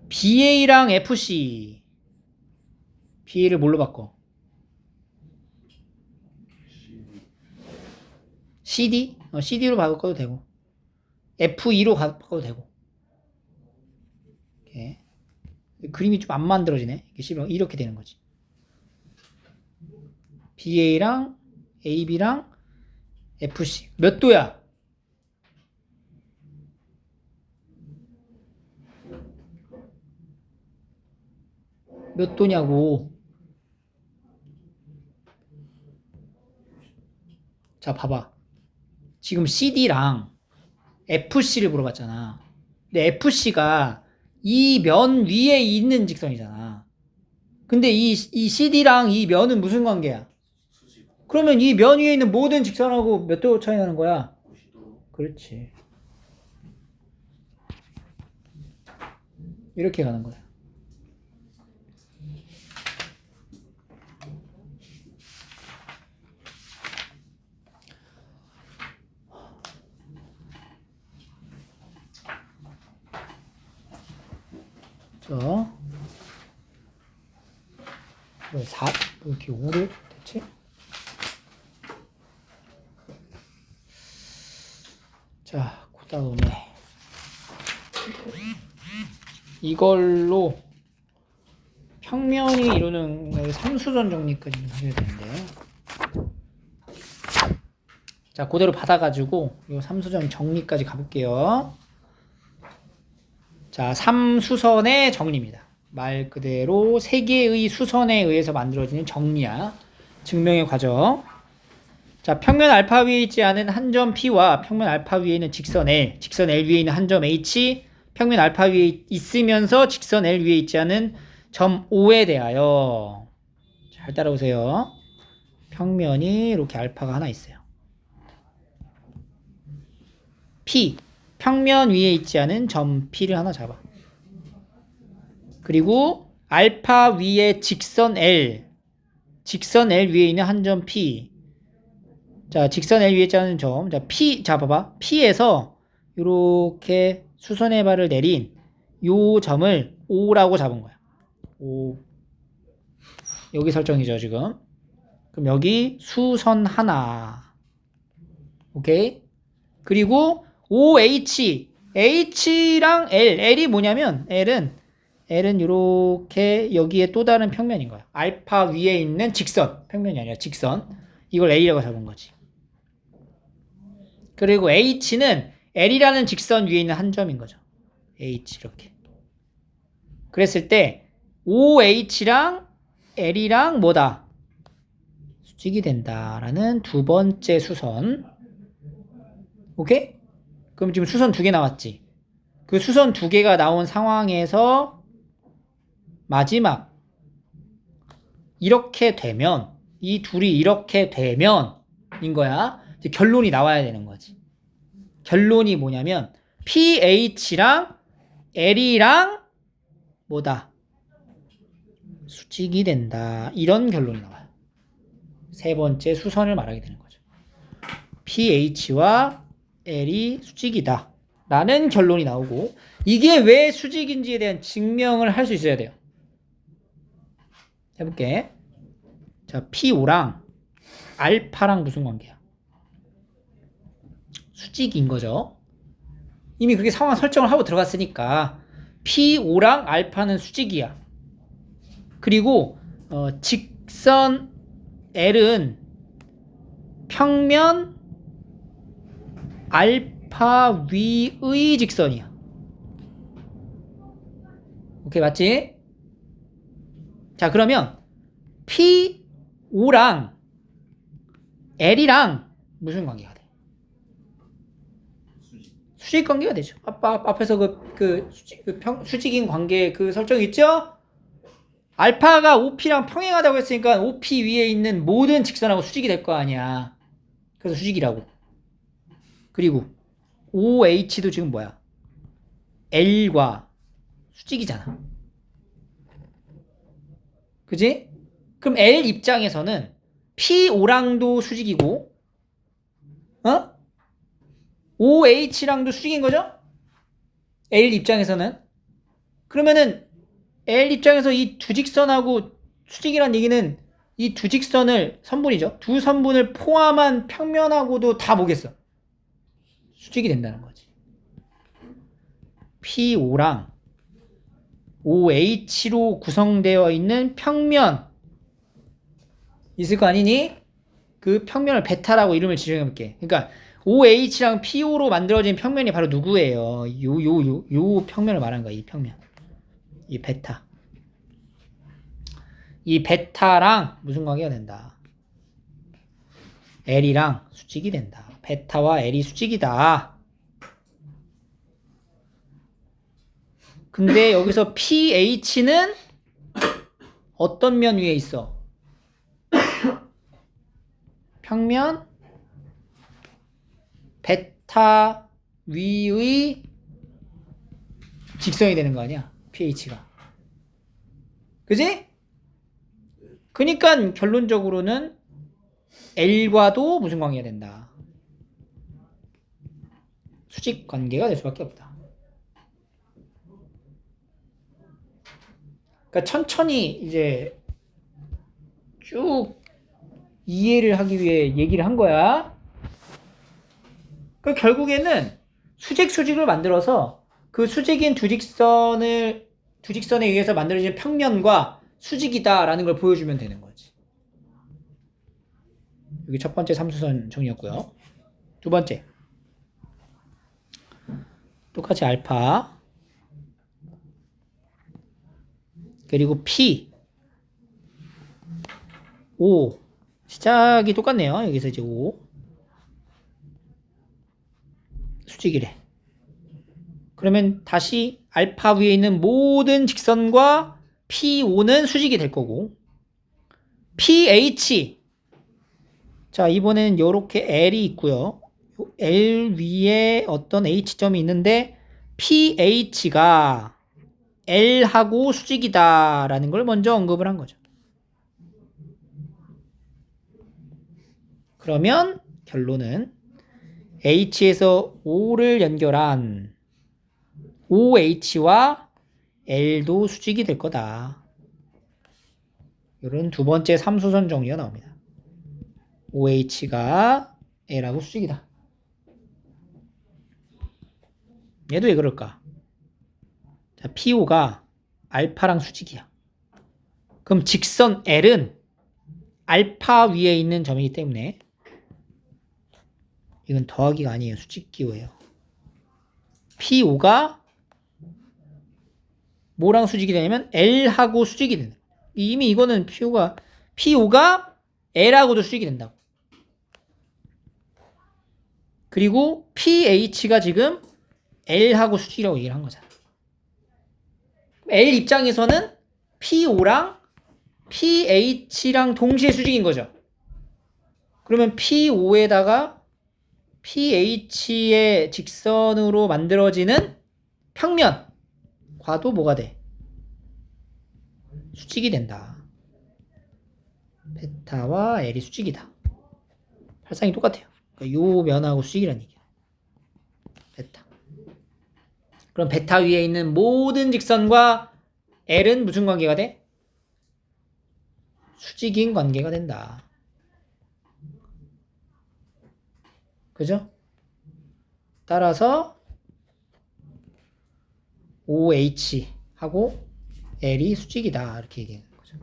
BA랑 FC. BA를 뭘로 바꿔? CD? CD로 바꿔도 되고 F2로 바꿔도 되고. 이렇게. 그림이 좀 안 만들어지네. 이렇게 되는 거지. BA랑 AB랑 FC. 몇 도야? 몇 도냐고. 자, 봐봐. 지금 CD랑 FC를 물어봤잖아. 근데 FC가 이 면 위에 있는 직선이잖아. 근데 이 CD랑 이 면은 무슨 관계야? 그러면 이 면 위에 있는 모든 직선하고 몇 도 차이 나는 거야? 90도. 그렇지. 이렇게 가는 거야. 자, 왜 4, 왜 이렇게 5를 됐지? 자, 그 다음에 이걸로 평면이 이루는 삼수선 정리까지 하셔야 되는데, 자, 그대로 받아가지고 이 삼수선 정리까지 가볼게요. 자, 삼수선의 정리입니다. 말 그대로 세 개의 수선에 의해서 만들어지는 정리야. 증명의 과정. 자, 평면 알파 위에 있지 않은 한 점 P와 평면 알파 위에 있는 직선 L, 직선 L 위에 있는 한 점 H, 평면 알파 위에 있으면서 직선 L 위에 있지 않은 점 O에 대하여, 잘 따라오세요. 평면이 이렇게 알파가 하나 있어요. P, 평면 위에 있지 않은 점 P를 하나 잡아. 그리고 알파 위에 직선 L, 직선 L 위에 있는 한 점 P. 자, 직선 L 위에 있지 않은 점. 자, P, 자, 봐봐. P에서 이렇게 수선의 발을 내린 요 점을 O라고 잡은 거야. O. 여기 설정이죠, 지금. 그럼 여기 수선 하나. 오케이? 그리고 OH, H랑 L, L이 뭐냐면 L은 이렇게 여기에 또 다른 평면인 거야. 알파 위에 있는 직선, 평면이 아니라 직선. 이걸 L이라고 잡은 거지. 그리고 H는 L이라는 직선 위에 있는 한 점인 거죠. H 이렇게. 그랬을 때 OH랑 L이랑 뭐다? 수직이 된다라는 두 번째 수선. 오케이? 그럼 지금 수선 두 개 나왔지. 그 수선 두 개가 나온 상황에서 마지막 이렇게 되면, 이 둘이 이렇게 되면인 거야. 이제 결론이 나와야 되는 거지. 결론이 뭐냐면 PH랑 L이랑 뭐다? 수직이 된다. 이런 결론이 나와요. 세 번째 수선을 말하게 되는 거죠. PH와 L이 수직이다 라는 결론이 나오고, 이게 왜 수직인지에 대한 증명을 할 수 있어야 돼요. 해볼게. 자, P5랑 알파랑 무슨 관계야? 수직인 거죠. 이미 그렇게 상황 설정을 하고 들어갔으니까 P5랑 알파는 수직이야. 그리고 직선 L은 평면 알파 위의 직선이야. 오케이, 맞지? 자, 그러면 P5랑 L이랑 무슨 관계가 돼? 수직 관계가 되죠. 앞에서 수직인 관계 그 설정 있죠? 알파가 OP랑 평행하다고 했으니까 OP 위에 있는 모든 직선하고 수직이 될 거 아니야. 그래서 수직이라고. 그리고 OH도 지금 뭐야? L과 수직이잖아. 그지? 그럼 L 입장에서는 P5랑도 수직이고, OH랑도 수직인 거죠? L 입장에서는. 그러면은 L 입장에서 이 두 직선하고 수직이란 얘기는 이 두 직선을 선분이죠. 두 선분을 포함한 평면하고도 다 뭐겠어? 수직이 된다는 거지. P5랑 OH로 구성되어 있는 평면 있을 거 아니니? 그 평면을 베타라고 이름을 지정해볼게. 그러니까 OH랑 P5로 만들어진 평면이 바로 누구예요? 요 평면을 말하는 거야. 이 평면. 이 베타. 이 베타랑 무슨 관계가 된다? L이랑 수직이 된다. 베타와 L이 수직이다. 근데 여기서 PH는 어떤 면 위에 있어? 평면 베타 위의 직선이 되는 거 아니야? pH가. 그지? 그니까 결론적으로는 L과도 무슨 관계가 된다? 수직 관계가 될 수밖에 없다. 그러니까 천천히 이제 쭉 이해를 하기 위해 얘기를 한 거야. 그 결국에는 수직을 만들어서 그 수직인 두 직선에 의해서 만들어진 평면과 수직이다라는 걸 보여주면 되는 거지. 여기 첫 번째 삼수선 정리였고요. 두 번째. 똑같이 알파 그리고 P 5 시작이 똑같네요. 여기서 이제 5 수직이래. 그러면 다시 알파 위에 있는 모든 직선과 P5는 수직이 될 거고 PH 자 이번에는 요렇게 L이 있고요. L 위에 어떤 H점이 있는데 PH가 L하고 수직이다 라는 걸 먼저 언급을 한 거죠. 그러면 결론은 H에서 O를 연결한 OH와 L도 수직이 될 거다. 이런 두 번째 삼수선 정리가 나옵니다. OH가 L하고 수직이다. 얘도 왜 그럴까? 자, PO가 알파랑 수직이야. 그럼 직선 L은 알파 위에 있는 점이기 때문에 이건 더하기가 아니에요. 수직 기호예요. PO가 뭐랑 수직이 되냐면 L하고 수직이 된다. 이미 이거는 PO가 L하고도 수직이 된다고. 그리고 PH가 지금 L하고 수직이라고 얘기를 한 거잖아. L 입장에서는 P5랑 PH랑 동시에 수직인 거죠. 그러면 P5에다가 PH의 직선으로 만들어지는 평면과도 뭐가 돼? 수직이 된다. 베타와 L이 수직이다. 발상이 똑같아요. 그러니까 요 면하고 수직이라는 얘기야. 베타. 그럼 베타 위에 있는 모든 직선과 L은 무슨 관계가 돼? 수직인 관계가 된다. 그죠? 따라서 OH하고 L이 수직이다. 이렇게 얘기하는 거죠.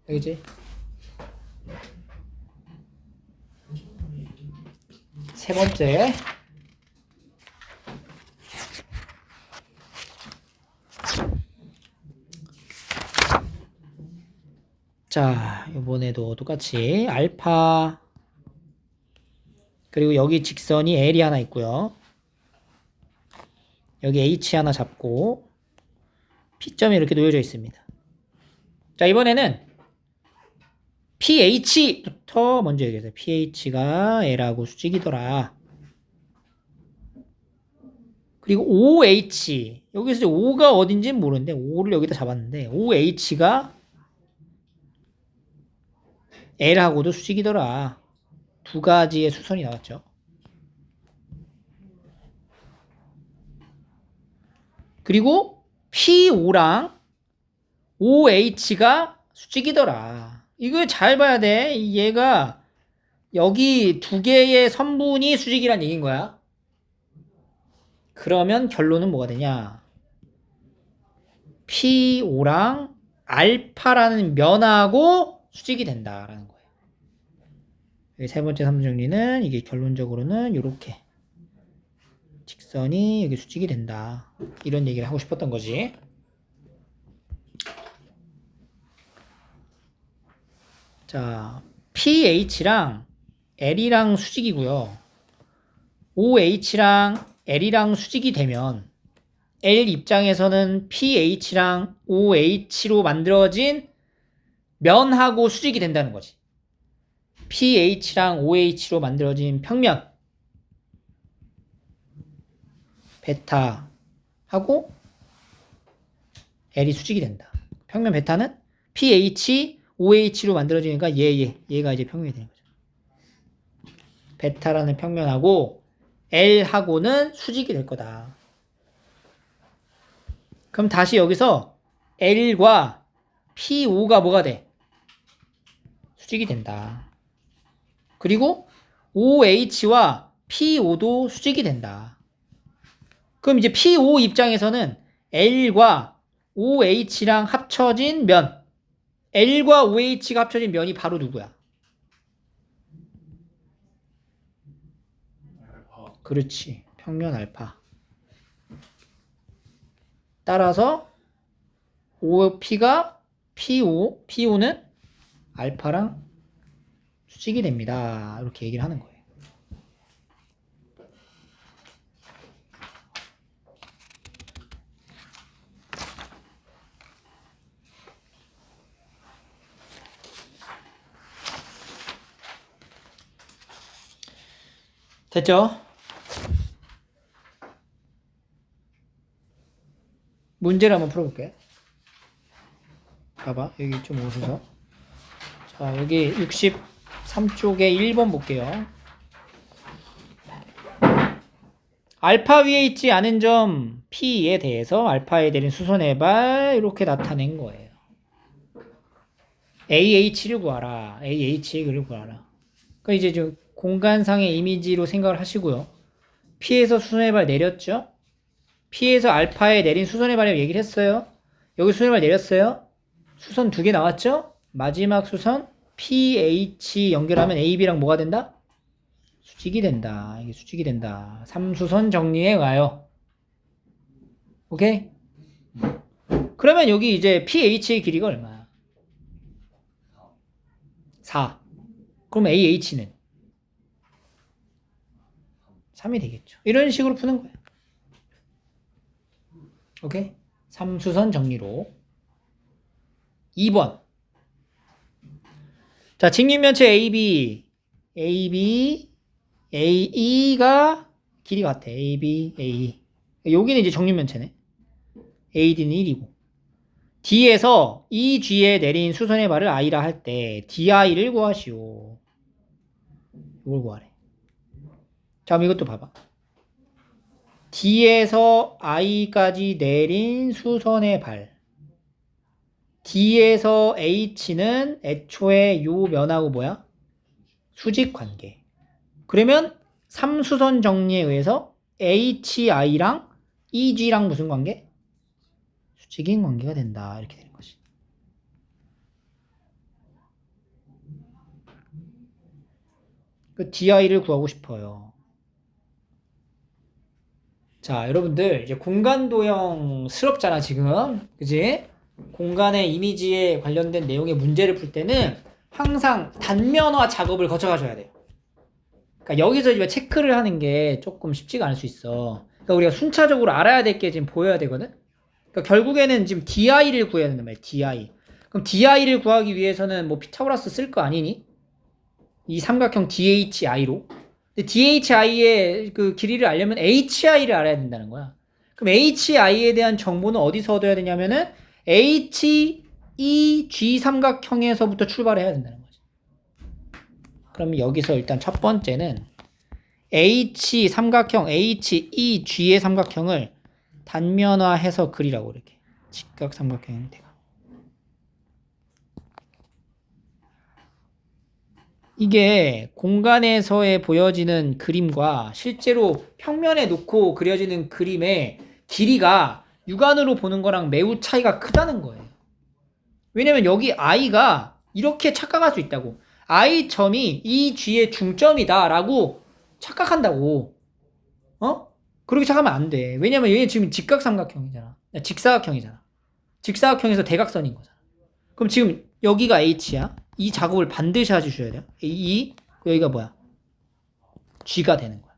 그지? 세 번째. 자, 이번에도 똑같이 알파 그리고 여기 직선이 L이 하나 있고요. 여기 H 하나 잡고 P점이 이렇게 놓여져 있습니다. 자, 이번에는 PH부터 먼저 얘기해서 PH가 L하고 수직이더라. 그리고 OH 여기서 이제 O가 어딘지는 모르는데 O를 여기다 잡았는데 OH가 L하고도 수직이더라. 두 가지의 수선이 나왔죠. 그리고 P5랑 OH가 수직이더라. 이걸 잘 봐야 돼. 얘가 여기 두 개의 선분이 수직이란 얘기인 거야. 그러면 결론은 뭐가 되냐? P5랑 알파라는 면하고 수직이 된다라는 거예요. 여기 세 번째 삼정리는 이게 결론적으로는 이렇게 직선이 여기 수직이 된다. 이런 얘기를 하고 싶었던 거지. 자, PH랑 L이랑 수직이고요. OH랑 L이랑 수직이 되면 L 입장에서는 PH랑 OH로 만들어진 면하고 수직이 된다는 거지. PH랑 OH로 만들어진 평면 베타하고 L이 수직이 된다. 평면 베타는 PH, OH로 만들어지니까 얘가 이제 평면이 되는 거죠. 베타라는 평면하고 L하고는 수직이 될 거다. 그럼 다시 여기서 L과 P5가 뭐가 돼? 수직이 된다. 그리고 OH와 P5도 수직이 된다. 그럼 이제 P5 입장에서는 L과 OH랑 합쳐진 면, L과 OH가 합쳐진 면이 바로 누구야? 알파. 그렇지. 평면 알파. 따라서 OP가 P5는 알파랑 수직이 됩니다. 이렇게 얘기를 하는 거예요. 됐죠? 문제를 한번 풀어볼게요. 봐봐. 여기 좀 오셔서. 자, 여기 63쪽에 1번 볼게요. 알파 위에 있지 않은 점 P에 대해서 알파에 내린 수선해발 이렇게 나타낸 거예요. AH를 구하라. AH를 구하라. 그러니까 이제 좀 공간상의 이미지로 생각을 하시고요. P에서 수선해발 내렸죠? P에서 알파에 내린 수선해발이라고 얘기를 했어요. 여기 수선해발 내렸어요. 수선 두 개 나왔죠? 마지막 수선 PH 연결하면 AB랑 뭐가 된다? 수직이 된다. 이게 수직이 된다. 3수선 정리에 의하여. 오케이? 그러면 여기 이제 PH의 길이가 얼마야? 4. 그럼 AH는 3이 되겠죠. 이런 식으로 푸는 거예요. 오케이? 3수선 정리로. 2번. 자, 직립면체 AE가 길이 같아. AE. 여기는 이제 정립면체네. AD는 1이고. D에서 EG에 내린 수선의 발을 I라 할 때 DI를 구하시오. 이걸 구하래. 자, 그럼 이것도 봐봐. D에서 I까지 내린 수선의 발. D에서 H는 애초에 요 면하고 뭐야? 수직 관계. 그러면 3수선 정리에 의해서 HI랑 EG랑 무슨 관계? 수직인 관계가 된다. 이렇게 되는 거지. 그 di를 구하고 싶어요. 자, 여러분들 이제 공간 도형스럽잖아 지금, 그지? 공간의 이미지에 관련된 내용의 문제를 풀 때는 항상 단면화 작업을 거쳐가셔야 돼요. 그러니까 여기서 이제 체크를 하는 게 조금 쉽지가 않을 수 있어. 그러니까 우리가 순차적으로 알아야 될 게 지금 보여야 되거든. 그러니까 결국에는 지금 di를 구해야 된단 말이야. di. 그럼 di를 구하기 위해서는 뭐 피타고라스 쓸 거 아니니? 이 삼각형 dhi로. 근데 dhi의 그 길이를 알려면 hi를 알아야 된다는 거야. 그럼 hi에 대한 정보는 어디서 얻어야 되냐면은 HEG 삼각형에서부터 출발해야 된다는 거지. 그럼 여기서 일단 첫 번째는 H 삼각형 HEG의 삼각형을 단면화해서 그리라고 이렇게. 직각 삼각형 형태가. 이게 공간에서의 보여지는 그림과 실제로 평면에 놓고 그려지는 그림의 길이가 육안으로 보는 거랑 매우 차이가 크다는 거예요. 왜냐면 여기 I가 이렇게 착각할 수 있다고. I점이 이 G의 중점이다 라고 착각한다고. 그렇게 착각하면 안 돼. 왜냐면 얘 지금 직각삼각형이잖아. 직사각형이잖아. 직사각형에서 대각선인 거잖아. 그럼 지금 여기가 H야. 이 작업을 반드시 해주셔야 돼요. 여기가 뭐야? G가 되는 거야.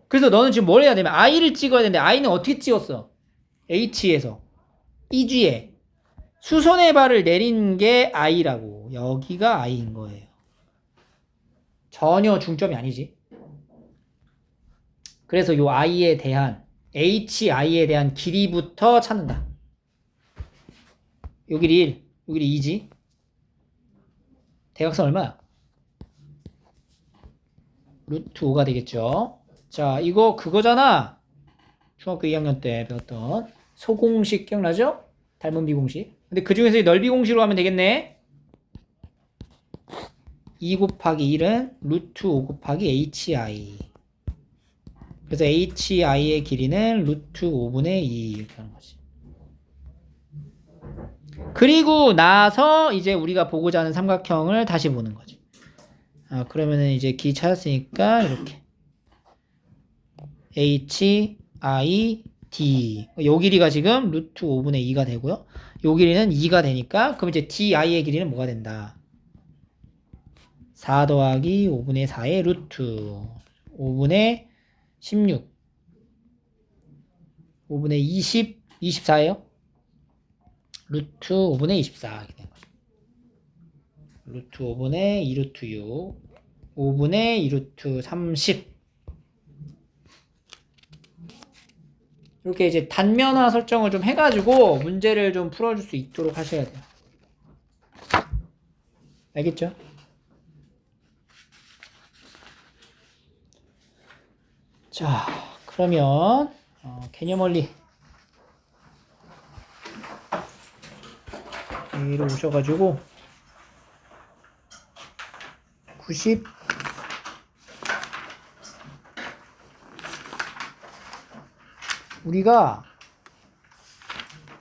그래서 너는 지금 뭘 해야 되면 I를 찍어야 되는데 I는 어떻게 찍었어? H에서 EG에 수선의 발을 내린 게 I라고. 여기가 I인 거예요. 전혀 중점이 아니지. 그래서 요 I에 대한 HI에 대한 길이부터 찾는다. 요 길이 1, 요 길이 2지. 대각선 얼마야? 루트 5가 되겠죠. 자, 이거 그거잖아. 중학교 2학년 때 배웠던 소공식 기억나죠? 닮은 비공식. 근데 그 중에서 넓이 공식으로 하면 되겠네. 2 곱하기 1은 루트 5 곱하기 HI. 그래서 HI의 길이는 루트 5분의 2 이렇게 하는 거지. 그리고 나서 이제 우리가 보고자 하는 삼각형을 다시 보는 거지. 그러면은 이제 길이 찾았으니까 이렇게 HI D 요 길이가 지금 루트 5분의 2가 되고요. 요 길이는 2가 되니까 그럼 이제 DI의 길이는 뭐가 된다? 4 더하기 5분의 4의 루트 5분의 16 5분의 20 24예요? 루트 5분의 24 이렇게 된 거죠. 루트 5분의 2루트 6 5분의 2루트 30 이렇게 이제 단면화 설정을 좀 해가지고 문제를 좀 풀어줄 수 있도록 하셔야 돼요. 알겠죠? 자, 그러면 개념 원리 여기로 오셔가지고 90 우리가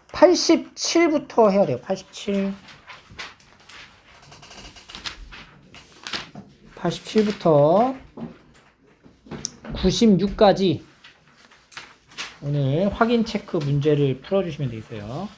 87부터 해야 돼요. 87부터 96까지 오늘 확인 체크 문제를 풀어주시면 되겠어요.